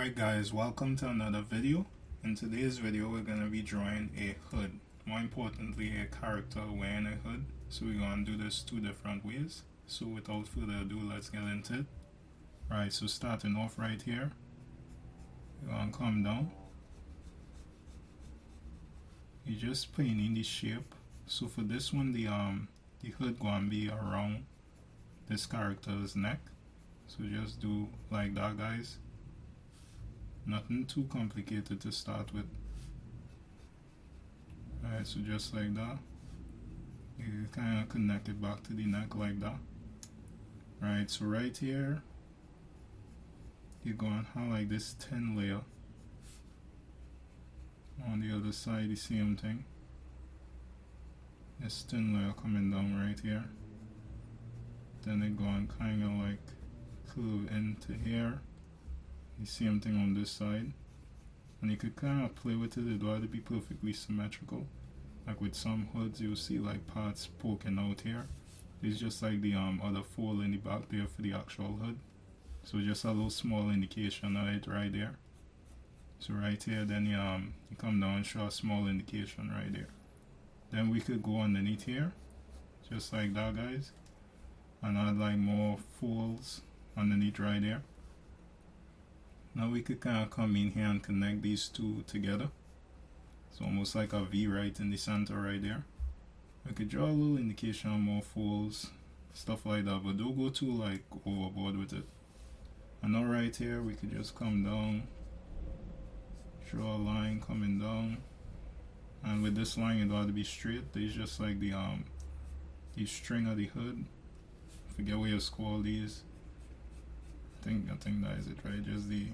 Alright guys, welcome to another video. In today's video we're going to be drawing a hood. More importantly, a character wearing a hood. So we're going to do this two different ways. So without further ado, let's get into it. Right, so starting off right here, you're going to come down. You're just painting the shape. So for this one, the hood going to be around this character's neck. So just do like that, guys. Nothing too complicated to start with. Alright, so just like that. You kind of connect it back to the neck like that. Right, so right here, you're going to highlight this thin layer. On the other side, the same thing. This thin layer coming down right here. Then it going kind of like curve into here. The same thing on this side, and you could kind of play with it. It don't have to be perfectly symmetrical. Like with some hoods, you'll see like parts poking out here. It's just like the other fold in the back there for the actual hood. So just a little small indication of it right there. So right here, then you come down and show a small indication right there. Then we could go underneath here, just like that, guys, and add like more folds underneath right there. Now we could kind of come in here and connect these two together. It's almost like a V right in the center right there. We could draw a little indication on more folds, stuff like that, but don't go too like overboard with it. And now right here we could just come down, draw a line coming down, and with this line it ought to be straight. It's just like the string of the hood. Forget what you call these. I think that is it, right? Just the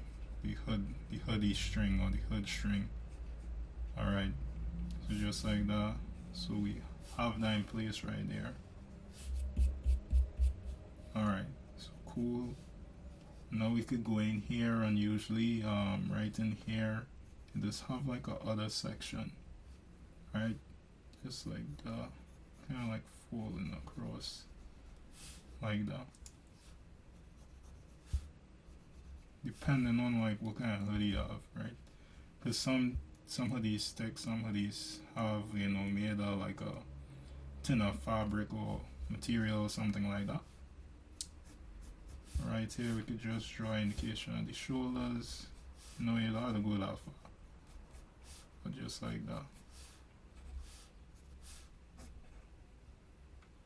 hoodie string, or the hood string. Alright, so just like that. So we have that in place right there. Alright, so cool. Now we could go in here and usually right in here you just have like a other section. Right? Just like that. Kinda like folding across like that. Depending on like what kind of hoodie you have, right? Because some hoodies stick, some hoodies have, you know, made of like a thinner fabric or material or something like that. Right here we could just draw an indication of the shoulders. No, you don't have to go that far, but just like that.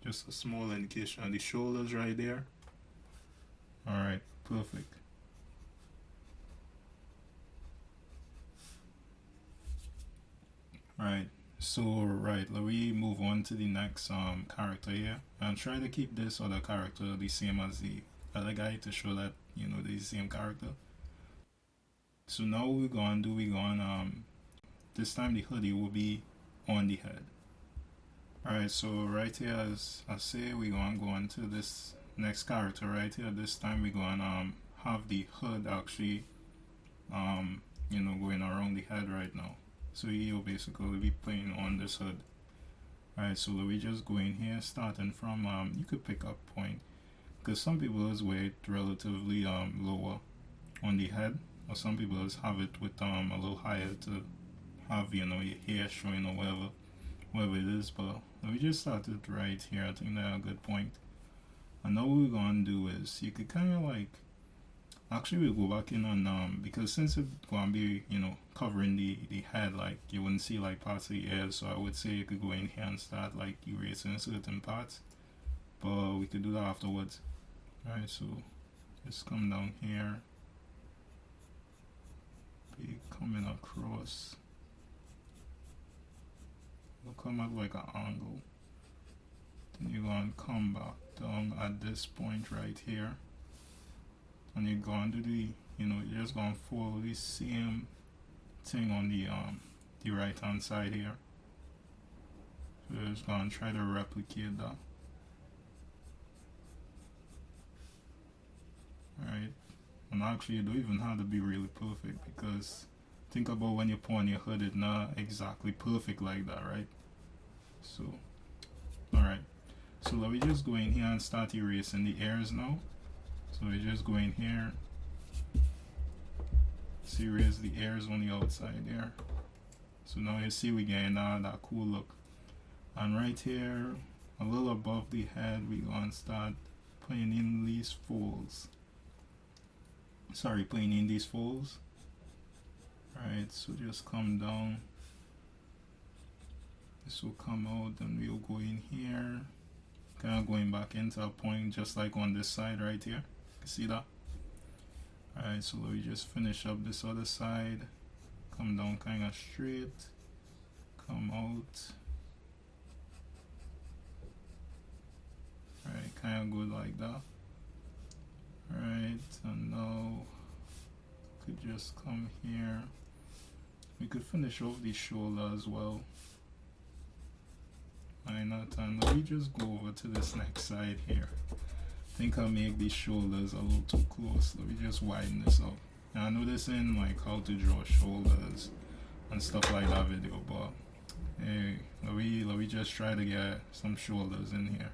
Just a small indication of the shoulders right there. Alright, perfect. Right, so let me move on to the next character here, and try to keep this other character the same as the other guy to show that, you know, the same character. So now what we're going to do, this time the hoodie will be on the head. Alright, so right here, as I say, we're going to go into this next character right here. This time we're going to have the hood actually, you know, going around the head right now. So you'll basically be playing on this hood. Alright, so we just go in here, starting from, you could pick up point, because some people is weight relatively lower on the head, or some people just have it with a little higher to have, you know, your hair showing or whatever it is. But we just started right here. I think that's a good point. And now what we're going to do is, you could kind of like, actually we'll go back in on, because since it's going to be, you know, covering the head, like you wouldn't see like parts of the ears, so I would say you could go in here and start like erasing certain parts, but we could do that afterwards. Alright, so just come down here, be coming across, we'll come at like an angle, then you're going to come back down at this point right here, and you're going to do the, you know, you're just going to follow the same thing on the right hand side here. So you're just going to try to replicate that. Alright, and actually you don't even have to be really perfect, because think about when you put on your hood, it's not exactly perfect like that, right? So alright, so let me just go in here and start erasing the ears now. So we just go in here, See where's the ears on the outside there. So now you see we getting that cool look. And right here, a little above the head, we gonna start putting in these folds. Putting in these folds. Alright, so just come down. This will come out, then we'll go in here. Kind of going back into a point just like on this side right here. You see that? Alright, so we just finish up this other side. Come down kind of straight. Come out. Alright, kind of good like that. Alright, and now could just come here. We could finish off the shoulder as well. Why not? And let me just go over to this next side here. I think I'll make these shoulders a little too close. Let me just widen this up. Now I know this in like how to draw shoulders and stuff like that video, but hey, let me just try to get some shoulders in here.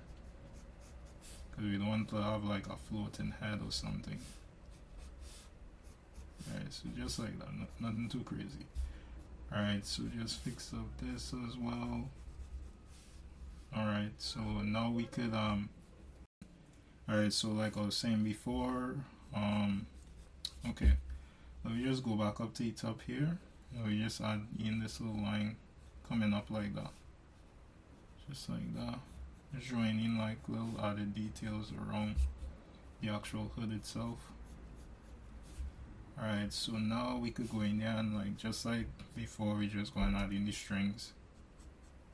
Because we don't want to have like a floating head or something. Alright, so just like that, nothing too crazy. Alright, so just fix up this as well. Alright, so now we could alright, so like I was saying before, okay, let me just go back up to the top here. We just add in this little line coming up like that. Just like that. Just drawing in like little added details around the actual hood itself. Alright, so now we could go in there and like just like before, we just go and add in the strings.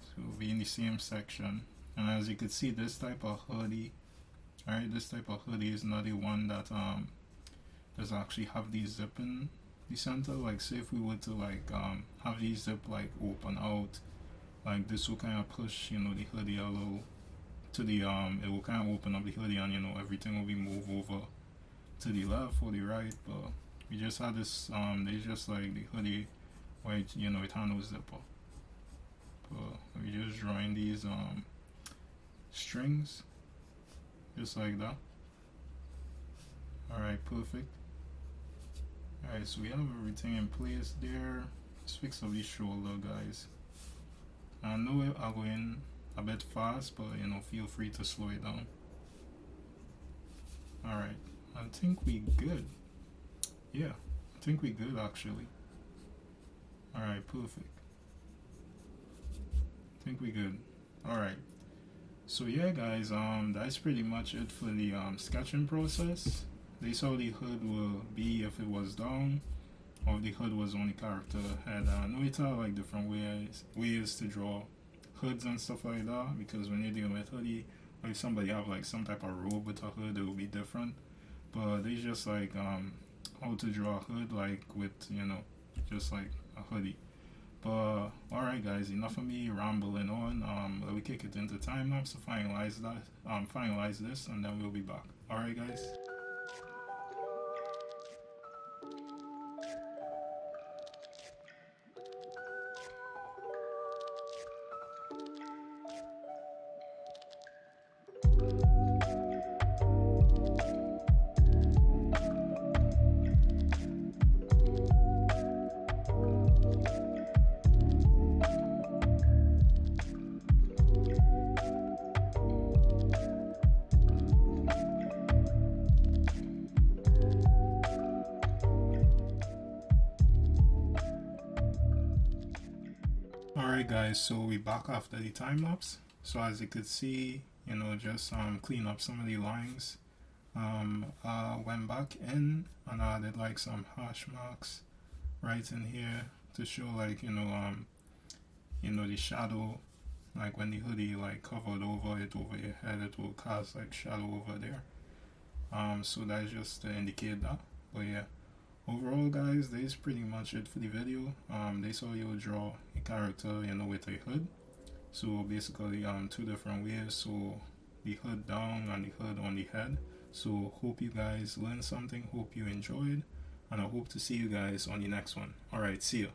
So we'll be in the same section. And as you can see, this type of hoodie, alright, this type of hoodie is not the one that does actually have the zip in the center. Like say if we were to like have the zip like open out, like this will kind of push, you know, the hoodie a little to the it will kind of open up the hoodie, and you know everything will be moved over to the left or the right. But we just had this there's just like the hoodie where it, you know, it had no zipper. But we just drawing these strings just like that. Alright, perfect. Alright, so we have everything in place there. Let's fix up the shoulder, guys. I know I'm going a bit fast, but you know, feel free to slow it down. Alright, I think we good. Yeah, I think we good actually. Alright, perfect. I think we good. Alright. So yeah guys, that's pretty much it for the sketching process. This is how the hood will be if it was down, or if the hood was on the character head. I know it's all like different ways to draw hoods and stuff like that, because when you're dealing with hoodie, or if somebody have like some type of robe with a hood, it will be different. But it's just like how to draw a hood like with, you know, just like a hoodie. But alright guys, enough of me rambling on. Let me kick it into time lapse to finalize that, finalize this, and then we'll be back. Alright guys. Alright guys, so we back after the time lapse. So as you could see, you know, just clean up some of the lines. Went back in and I added like some hash marks right in here to show like, you know, the shadow, like when the hoodie like covered over your head, it will cast like shadow over there. So that's just to indicate that. But yeah, overall guys, that is pretty much it for the video. This how you'll draw a character, you know, with a hood. So basically two different ways, so the hood down and the hood on the head. So hope you guys learned something, hope you enjoyed, and I hope to see you guys on the next one. Alright, see ya.